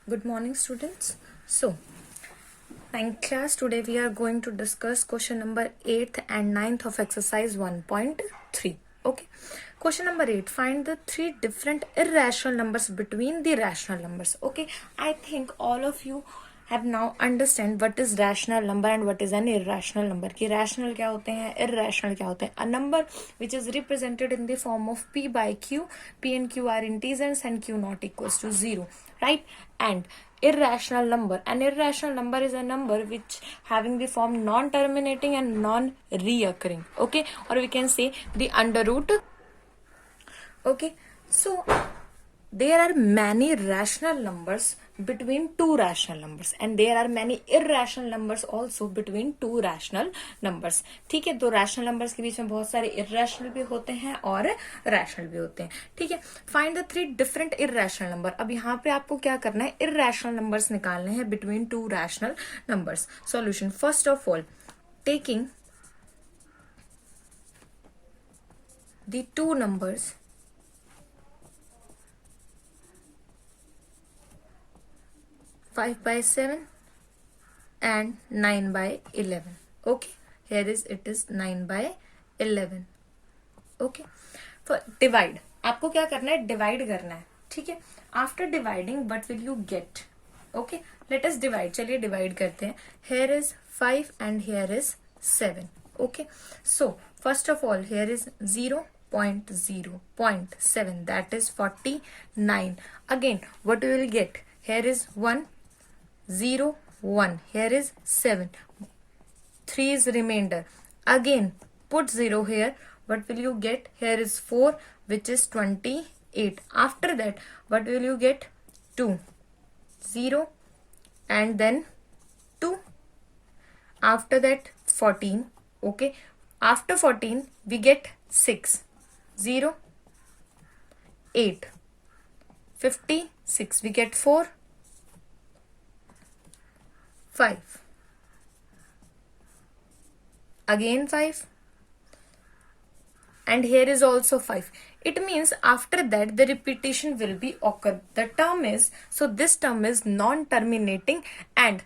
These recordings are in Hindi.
Good morning, students. So, ninth class, today we are going to discuss question number 8th and ninth of exercise 1.3. Okay. Question number 8. Find the three different irrational numbers between the rational numbers. Okay. I think all of you have now understand what is rational number and what is an irrational number. कि rational क्या होते हैं, irrational क्या होते हैं. A number which is represented in the form of p by q, p and q are integers and q not equals to 0, right? And irrational number, an irrational number is a number which having the form non-terminating and non-reoccurring. Okay, or we can say the under root. Okay, so there are many rational numbers between two rational numbers and there are many irrational numbers also between two rational numbers. ठीक है, तो rational numbers के बीच में बहुत सारे irrational भी होते हैं और rational भी होते हैं. ठीक है, find the three different irrational number. अब यहाँ पे आपको क्या करना है, irrational numbers निकालने हैं between two rational numbers. Solution, first of all, taking the two numbers 5 by 7 and 9 by 11. Okay, here is it is 9 by 11. Okay, for divide, आपको क्या करना है, डिवाइड करना है. ठीक है, after dividing what will you get. Okay, let us divide. चलिए डिवाइड करते हैं. Here is 5 and here is 7. Okay, so first of all here is 0.0.7, that is 49. Again, what we will get, here is 1 0 1, here is 7, 3 is remainder. Again put 0 here, what will you get, here is 4 which is 28. After that what will you get, 2 0 and then 2. After that 14. Okay, after 14 we get 6 0 8 56, we get 4 5, again 5, and here is also 5. It means after that the repetition will be occur. The term is, so this term is non-terminating and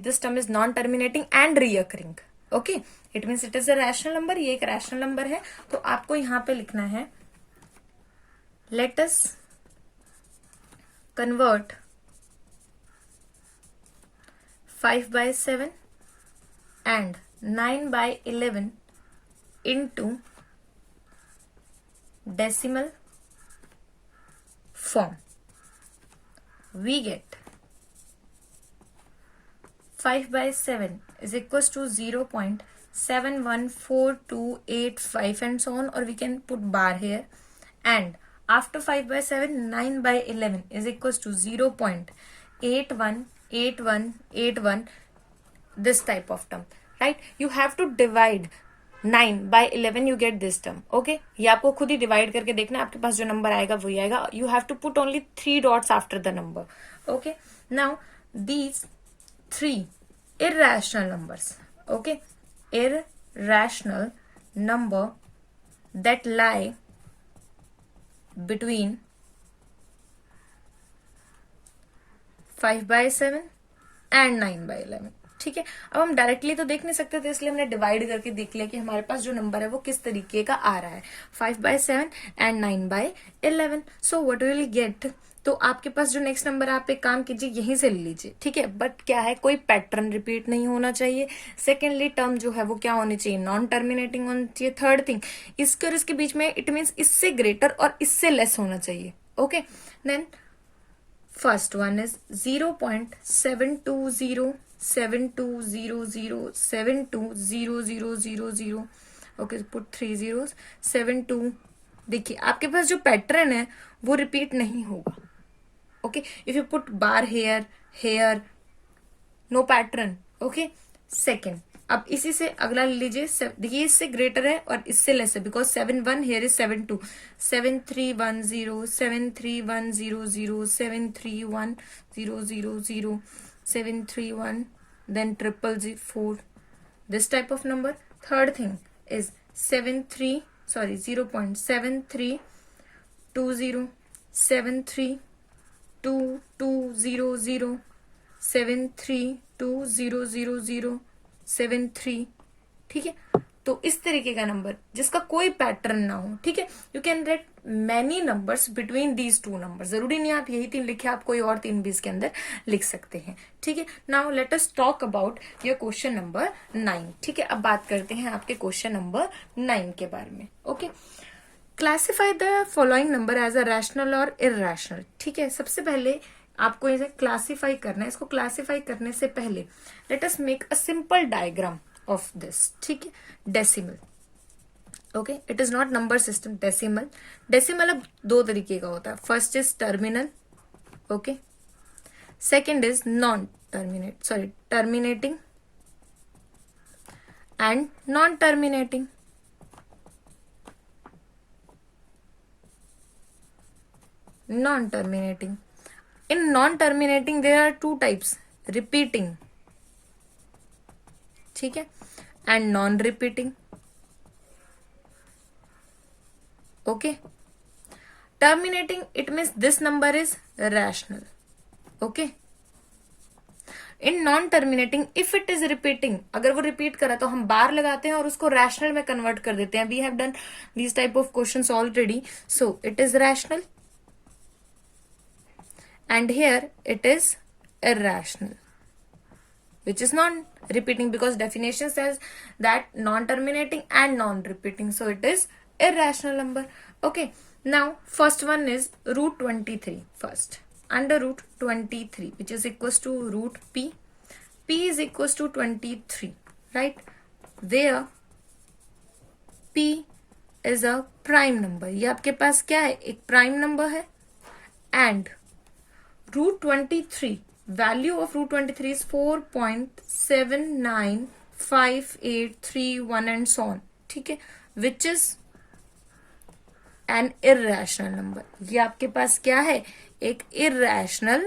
this term is non-terminating and reoccurring. Okay, it means it is a rational number. ये एक rational number है, तो आपको यहाँ पे लिखना है, let us convert 5 by 7 and 9 by 11 into decimal form. We get 5 by 7 is equals to 0.714285 and so on, or we can put bar here. And after 5 by 7, 9 by 11 is equals to 0.818181, this type of term, right? You have to divide 9 by 11, you get this term. Okay, ये आपको खुद ही डिवाइड करके देखना, आपके पास जो नंबर आएगा वही आएगा. You have to put only 3 dots after the number. Okay, now these 3 irrational numbers. Okay, irrational number that lie between 5 by 7 and 9 by 11. ठीक है, अब हम डायरेक्टली तो देख नहीं सकते थे, इसलिए हमने डिवाइड करके देख लिया कि हमारे पास जो नंबर है वो किस तरीके का आ रहा है. 5 by 7 and 9 by 11. So what will get, तो आपके पास जो नेक्स्ट नंबर है, आप एक काम कीजिए, यहीं से ले लीजिए. ठीक है, बट क्या है, कोई पैटर्न रिपीट नहीं होना चाहिए. सेकेंडली टर्म जो है वो क्या होनी चाहिए, नॉन टर्मिनेटिंग होनी चाहिए. थर्ड थिंग, इसके और इसके बीच में इट मीन्स इससे ग्रेटर और इससे लेस होना चाहिए. Okay, then first one is 0.7207200720000. Okay, put 3 zeros. 72. देखिए आपके पास जो पैटर्न है वो रिपीट नहीं होगा. Okay, if you put bar here here, no pattern. Okay, second, अब इसी से अगला लीजिए. देखिए इससे ग्रेटर है और इससे लेस है, because 7 1, here is 7 2. 7310 73100 7310000 731, then 000, this type of number. Third thing is 0.7320 73 73200, 7320007, ठीक है। तो इस तरीके का नंबर जिसका कोई पैटर्न ना हो, ठीक है। You can write many numbers between these two number, जरूरी नहीं आप यही 3 लिखे, आप कोई और 3 भी इसके अंदर लिख सकते हैं, ठीक है। Now let us talk about your question number 9, ठीक है। अब बात करते हैं आपके क्वेश्चन नंबर 9 के बारे में, okay. Classify the following number as a rational और इरैशनल, ठीक है। सबसे पहले आपको इसे क्लासिफाई करना है। इसको क्लासिफाई करने से पहले let us make a simple diagram of this, ठीक है। Decimal, okay, it is not number system. Decimal, decimal अब 2 तरीके का होता है। First is terminal, okay. Second is non terminate, sorry terminating and non terminating. Non-terminating. In non-terminating there are 2 types, repeating, ठीक है, and non-repeating, okay. Terminating, it means this number is rational, okay. In non terminating if it is repeating, अगर वो रिपीट करा तो हम बार लगाते हैं और उसको रैशनल में कन्वर्ट कर देते हैं। We have done these type of questions already, so it is rational and here it is irrational, which is non-repeating because definition says that non-terminating and non-repeating, so it is irrational number, okay. Now first one is root 23 first. Under root 23 which is equals to root p, p is equals to 23, right, where p is a prime number। ये आपके पास क्या है, एक prime number है, and root 23, value of root 23 is 4.795831 and so on, ठीक है, which is an irrational number। ये आपके पास क्या है, एक irrational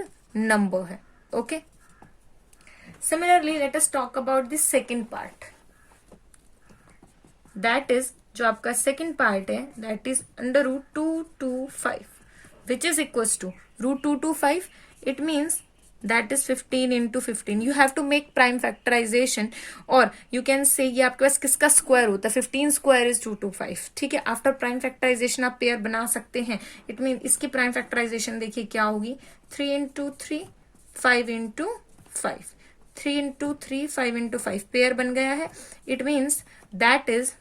number है, okay। Similarly let us talk about the second part, that is जो आपका second part है, that is under root 225 which is equals to root 225, it means that is 15 into 15। you have to make prime factorization, or you can say ये आपके पास किसका स्क्वायर होता है, 15 स्क्वायर इज 225, ठीक है। आफ्टर प्राइम फैक्टराइजेशन आप पेयर बना सकते हैं। इट मीन इसकी प्राइम फैक्टराइजेशन देखिए क्या होगी, 3 into 3 5 into 5, 3 into 3 5 into 5 pair बन गया है। It means that is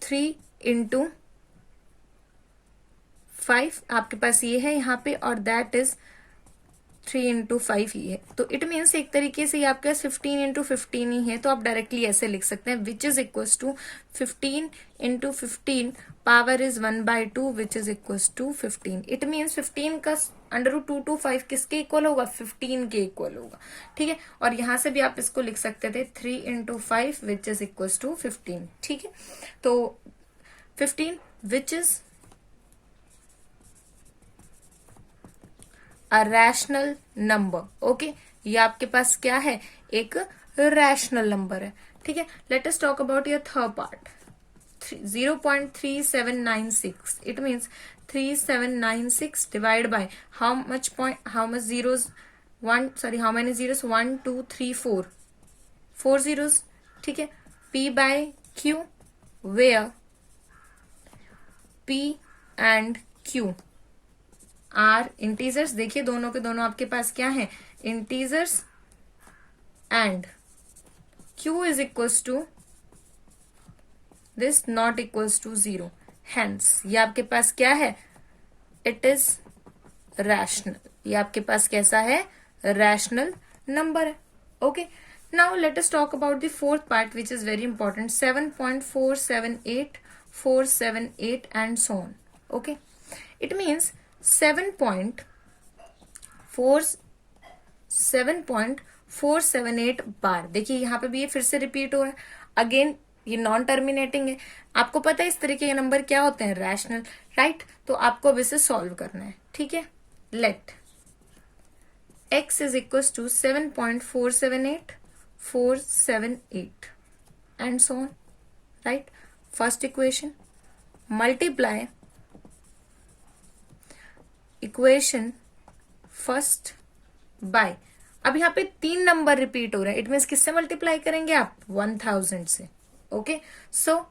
3 into 5 आपके पास ये है यहाँ पे, और दैट इज 3 into 5 ही है। तो इट मीन्स एक तरीके से ये आपके पास 15 into 15 ही है, तो आप डायरेक्टली ऐसे लिख सकते हैं which is equals to 15 into 15 power is 1/2 which is equals to 15। It means 15 का √225 किसके इक्वल होगा, 15 के इक्वल होगा, ठीक है। और यहां से भी आप इसको लिख सकते थे 3 into 5 which is equals to 15, ठीक है। तो 15 which is a rational number, okay. ये आपके पास क्या है, एक रैशनल नंबर है, ठीक है। Let us talk about your third part, 0.3796, it means 3796 divide by how much zeros, how many zeros, 1 2 3 4 zeros, ठीक है। p बाय q where p and q are integers, देखिए दोनों के दोनों आपके पास क्या है, integers, and q is equals to this not equals to 0, hence ये आपके पास क्या है, इट इज रैशनल। ये आपके पास कैसा है, रैशनल नंबर है, okay. Now let us talk about the fourth part which is very important, 7.478 and so on, okay. It means 7.478 बार, देखिए यहाँ पे भी ये फिर से रिपीट हो रहा है, अगेन ये नॉन टर्मिनेटिंग है। आपको पता है इस तरीके के नंबर क्या होते हैं, रैशनल, राइट। तो आपको अब इसे सॉल्व करना है, ठीक है। Let x is equal to 7.478 and so on, right. First equation multiply equation first by, अब यहाँ पे 3 नंबर रिपीट हो रहे हैं, इट मीन्स किससे मल्टीप्लाई करेंगे आप 1000 से. Okay, so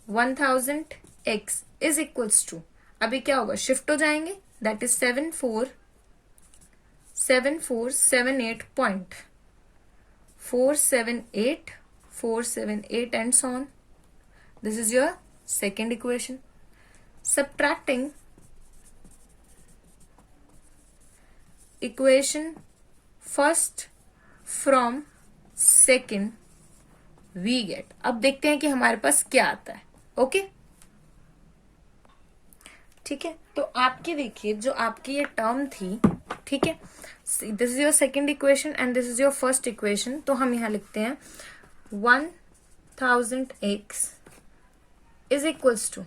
1000x is equals to, अभी क्या होगा, शिफ्ट हो जाएंगे, that is 7478.478 and so on. This is your second equation. Subtracting equation first from second we get. अब देखते हैं कि हमारे पास क्या आता है. ओके, ठीक है. तो आपके देखिए जो आपकी ये टर्म थी, ठीक है, this is your second equation and this is your first equation. तो हम यहां लिखते हैं 1000x is equals to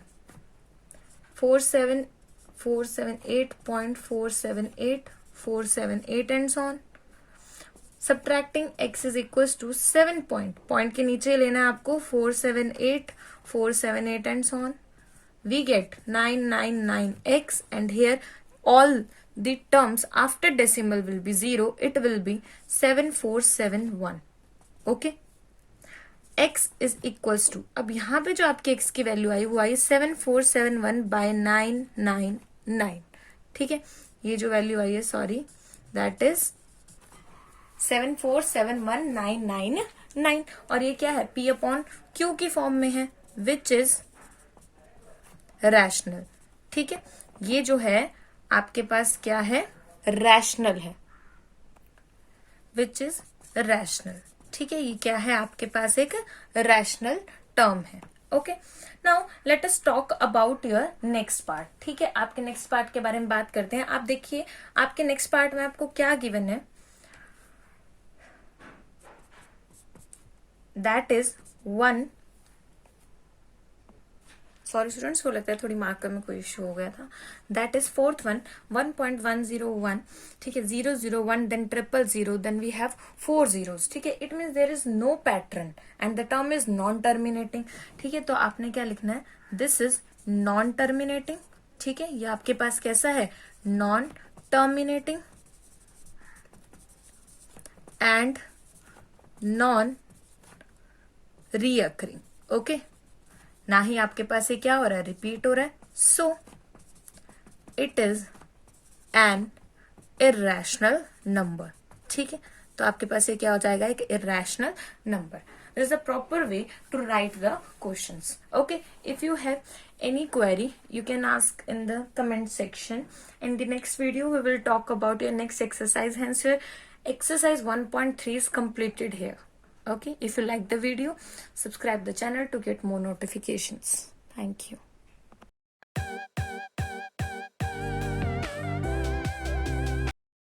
478.478 and so on. Subtracting x is equals to 7 point के नीचे लेना है आपको 478 and so on. We get 999x and here all the terms after decimal will be 0. It will be 7471. Okay. x is equals to, अब यहाँ पे जो आपके x की वैल्यू आई वो आई 7471 by 999. ठीक है, ये जो वैल्यू आई है, सॉरी, दैट इज 7471,999. और ये क्या है, p अपॉन q की फॉर्म में है, विच इज रैशनल. ठीक है, ये जो है आपके पास क्या है, रैशनल है, विच इज रैशनल. ठीक है, ये क्या है आपके पास, एक रैशनल टर्म है. Okay, now let us talk about your next part. ठीक है, आपके नेक्स्ट पार्ट के बारे में बात करते हैं. आप देखिए आपके नेक्स्ट पार्ट में आपको क्या गिवन है, दैट इज 1, सॉरी स्टूडेंट्स, वो लगता है थोड़ी मार्कर में कोई इश्यू हो गया था. That is fourth one 1.101. ठीक है, 001 then 000 then we have 4 zeros. ठीक है, it means there is no pattern and the term is non terminating. ठीक है, तो आपने क्या लिखना है, दिस इज नॉन टर्मिनेटिंग. ठीक है, ये आपके पास कैसा है, non terminating and non recurring. Okay, ना ही आपके पास ये क्या हो रहा है, रिपीट हो रहा है. सो it is an irrational number. ठीक है, तो आपके पास ये क्या हो जाएगा, एक irrational number. This is the proper way to write the questions. Okay, if you have any query you can ask in the comment section. In the next video we will talk about your next exercise, hence your exercise 1.3 is completed here. Okay, if you like the video, subscribe the channel to get more notifications. Thank you.